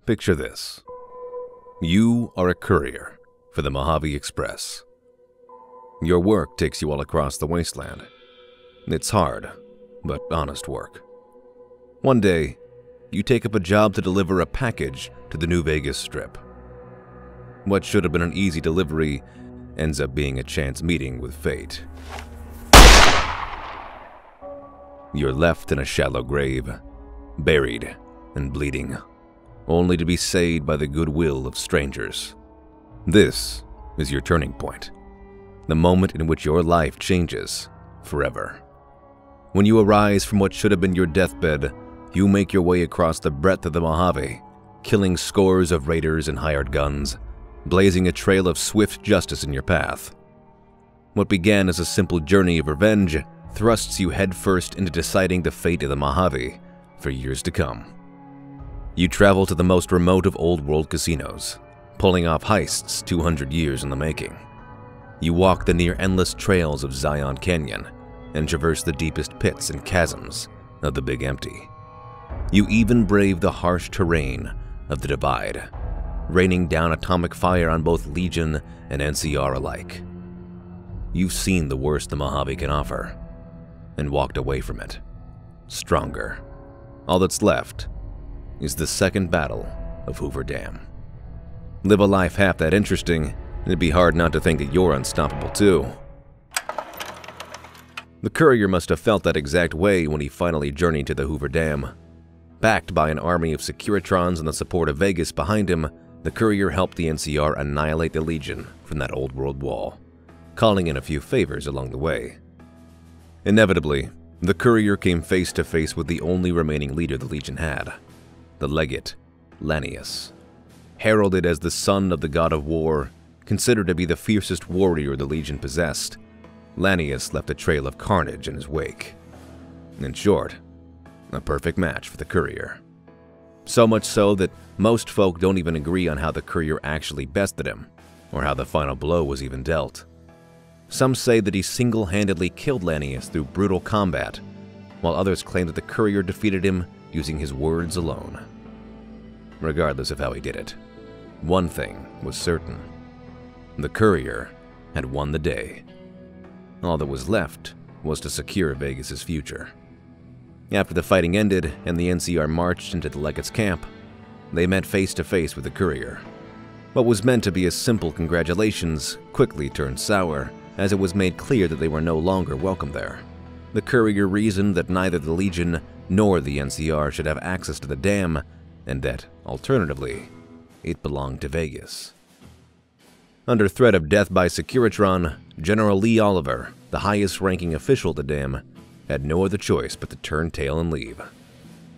Picture this. You are a courier for the Mojave Express. Your work takes you all across the wasteland. It's hard, but honest work. One day, you take up a job to deliver a package to the New Vegas Strip. What should have been an easy delivery ends up being a chance meeting with fate. You're left in a shallow grave, buried and bleeding, only to be saved by the goodwill of strangers. This is your turning point, the moment in which your life changes forever. When you arise from what should have been your deathbed, you make your way across the breadth of the Mojave, killing scores of raiders and hired guns, blazing a trail of swift justice in your path. What began as a simple journey of revenge thrusts you headfirst into deciding the fate of the Mojave for years to come. You travel to the most remote of old-world casinos, pulling off heists 200 years in the making. You walk the near-endless trails of Zion Canyon and traverse the deepest pits and chasms of the Big Empty. You even brave the harsh terrain of the Divide, raining down atomic fire on both Legion and NCR alike. You've seen the worst the Mojave can offer, and walked away from it, stronger. All that's left is the second battle of Hoover Dam. Live a life half that interesting, and it'd be hard not to think that you're unstoppable too. The courier must have felt that exact way when he finally journeyed to the Hoover Dam. Backed by an army of Securitrons and the support of Vegas behind him, the courier helped the NCR annihilate the Legion from that old world wall, calling in a few favors along the way. Inevitably, the courier came face to face with the only remaining leader the Legion had, the legate, Lanius. Heralded as the son of the god of war, considered to be the fiercest warrior the Legion possessed, Lanius left a trail of carnage in his wake. In short, a perfect match for the courier. So much so that most folk don't even agree on how the courier actually bested him, or how the final blow was even dealt. Some say that he single-handedly killed Lanius through brutal combat, while others claim that the courier defeated him using his words alone. Regardless of how he did it, one thing was certain. The courier had won the day. All that was left was to secure Vegas' future. After the fighting ended and the NCR marched into the legate's camp, they met face to face with the courier. What was meant to be a simple congratulations quickly turned sour, as it was made clear that they were no longer welcome there. The courier reasoned that neither the Legion nor the NCR should have access to the dam, and that, alternatively, it belonged to Vegas. Under threat of death by Securitron, General Lee Oliver, the highest-ranking official at the dam, had no other choice but to turn tail and leave.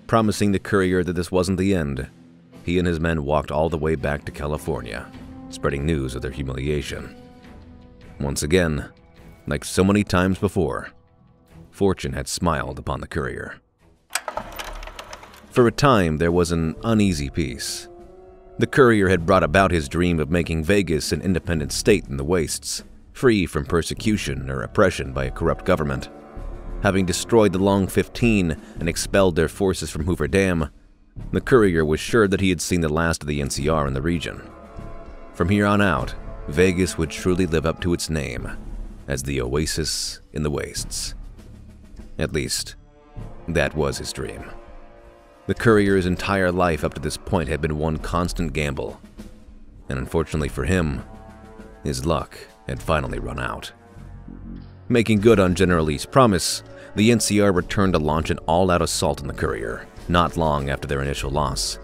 Promising the courier that this wasn't the end, he and his men walked all the way back to California, spreading news of their humiliation. Once again, like so many times before, fortune had smiled upon the courier. For a time, there was an uneasy peace. The courier had brought about his dream of making Vegas an independent state in the wastes, free from persecution or oppression by a corrupt government. Having destroyed the Long 15 and expelled their forces from Hoover Dam, the courier was sure that he had seen the last of the NCR in the region. From here on out, Vegas would truly live up to its name as the oasis in the wastes. At least, that was his dream. The courier's entire life up to this point had been one constant gamble, and unfortunately for him, his luck had finally run out. Making good on General Lee's promise, the NCR returned to launch an all-out assault on the courier, not long after their initial loss.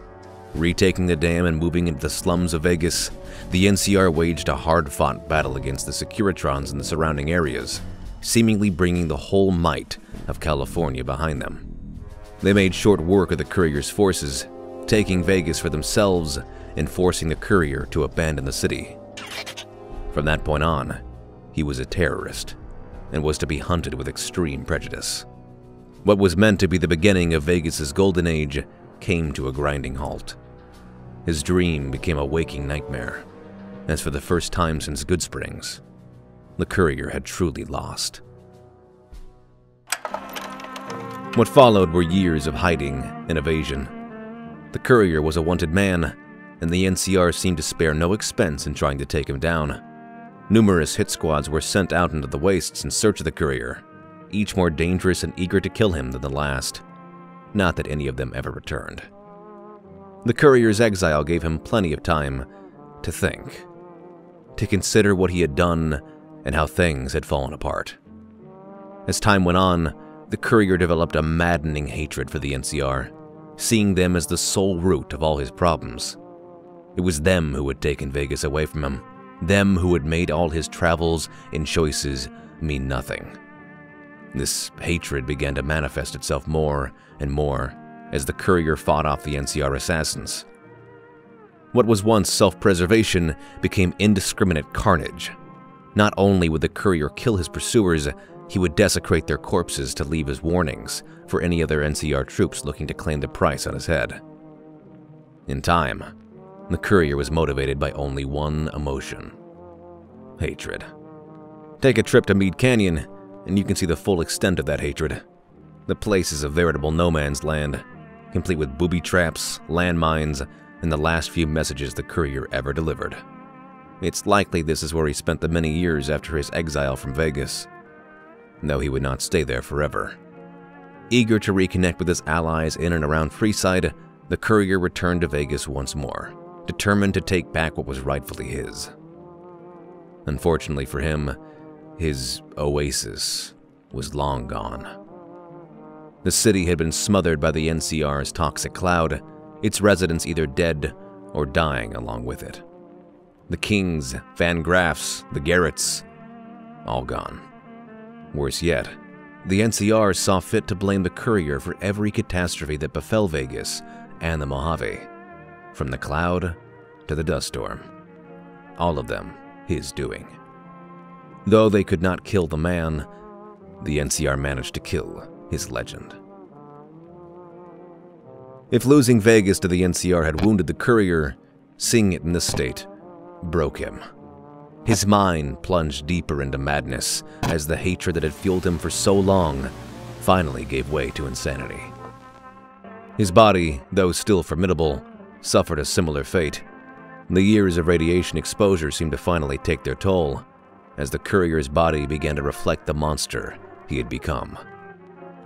Retaking the dam and moving into the slums of Vegas, the NCR waged a hard-fought battle against the Securitrons in the surrounding areas, seemingly bringing the whole might of California behind them. They made short work of the courier's forces, taking Vegas for themselves and forcing the courier to abandon the city. From that point on, he was a terrorist and was to be hunted with extreme prejudice. What was meant to be the beginning of Vegas' golden age came to a grinding halt. His dream became a waking nightmare, as for the first time since Goodsprings, the courier had truly lost. What followed were years of hiding and evasion. The Courier was a wanted man, and the NCR seemed to spare no expense in trying to take him down. Numerous hit squads were sent out into the wastes in search of the Courier, each more dangerous and eager to kill him than the last. Not that any of them ever returned. The Courier's exile gave him plenty of time to think, to consider what he had done and how things had fallen apart. As time went on, the Courier developed a maddening hatred for the NCR, seeing them as the sole root of all his problems. It was them who had taken Vegas away from him, them who had made all his travels and choices mean nothing. This hatred began to manifest itself more and more as the Courier fought off the NCR assassins. What was once self-preservation became indiscriminate carnage. Not only would the Courier kill his pursuers, he would desecrate their corpses to leave as warnings for any other NCR troops looking to claim the price on his head. In time, the Courier was motivated by only one emotion: hatred. Take a trip to Meade Canyon, and you can see the full extent of that hatred. The place is a veritable no-man's land, complete with booby traps, landmines, and the last few messages the Courier ever delivered. It's likely this is where he spent the many years after his exile from Vegas, though he would not stay there forever. Eager to reconnect with his allies in and around Freeside, the Courier returned to Vegas once more, determined to take back what was rightfully his. Unfortunately for him, his oasis was long gone. The city had been smothered by the NCR's toxic cloud, its residents either dead or dying along with it. The Kings, Van Graffs, the Garretts, all gone. Worse yet, the NCR saw fit to blame the Courier for every catastrophe that befell Vegas and the Mojave, from the cloud to the dust storm. All of them his doing. Though they could not kill the man, the NCR managed to kill his legend. If losing Vegas to the NCR had wounded the Courier, seeing it in this state broke him. His mind plunged deeper into madness as the hatred that had fueled him for so long finally gave way to insanity. His body, though still formidable, suffered a similar fate. The years of radiation exposure seemed to finally take their toll, as the Courier's body began to reflect the monster he had become.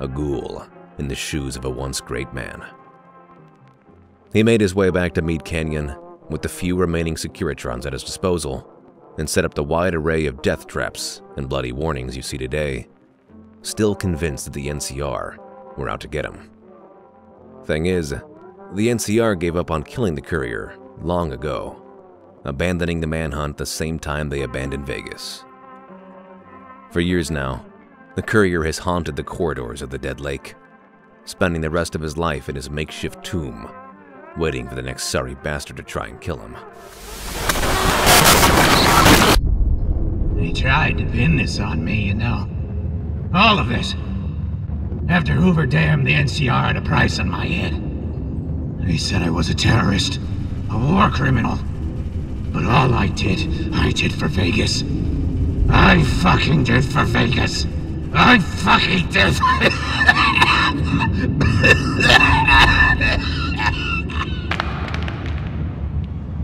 A ghoul in the shoes of a once great man. He made his way back to Meade Canyon with the few remaining Securitrons at his disposal, and set up the wide array of death traps and bloody warnings you see today, still convinced that the NCR were out to get him. Thing is, the NCR gave up on killing the Courier long ago, abandoning the manhunt the same time they abandoned Vegas. For years now, the Courier has haunted the corridors of the Dead Lake, spending the rest of his life in his makeshift tomb, waiting for the next sorry bastard to try and kill him. They tried to pin this on me, you know. All of it. After Hoover Dam, the NCR had a price on my head. They said I was a terrorist, a war criminal. But all I did for Vegas. I fucking did for Vegas. I fucking did.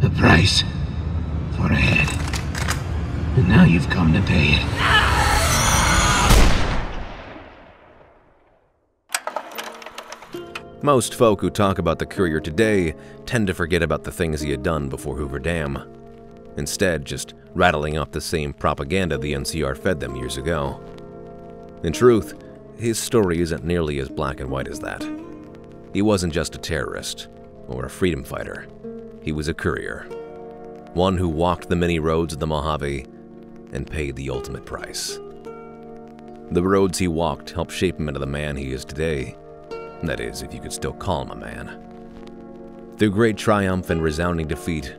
The price for a head. And now you've come to pay it. Most folk who talk about the Courier today tend to forget about the things he had done before Hoover Dam, instead just rattling off the same propaganda the NCR fed them years ago. In truth, his story isn't nearly as black and white as that. He wasn't just a terrorist or a freedom fighter. He was a courier, one who walked the many roads of the Mojave and paid the ultimate price. The roads he walked helped shape him into the man he is today. That is, if you could still call him a man. Through great triumph and resounding defeat,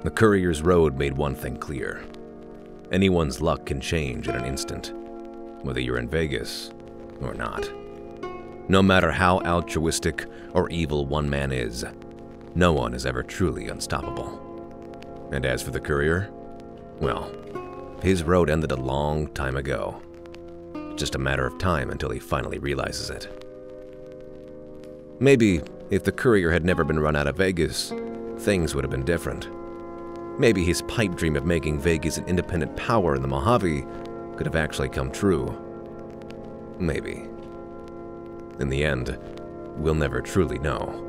the Courier's road made one thing clear. Anyone's luck can change in an instant, whether you're in Vegas or not. No matter how altruistic or evil one man is, no one is ever truly unstoppable. And as for the Courier, well, his road ended a long time ago. Just a matter of time until he finally realizes it. Maybe If the Courier had never been run out of Vegas, things would have been different. Maybe his pipe dream of making Vegas an independent power in the Mojave could have actually come true. Maybe. In the end, we'll never truly know.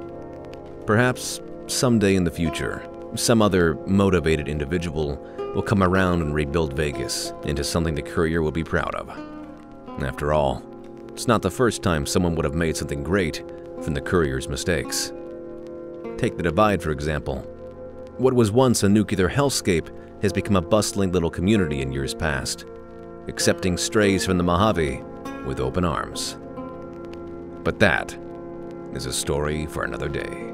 Perhaps someday in the future, some other motivated individual will come around and rebuild Vegas into something the Courier will be proud of. After all, it's not the first time someone would have made something great from the Courier's mistakes. Take the Divide, for example. What was once a nuclear hellscape has become a bustling little community in years past, accepting strays from the Mojave with open arms. But that is a story for another day.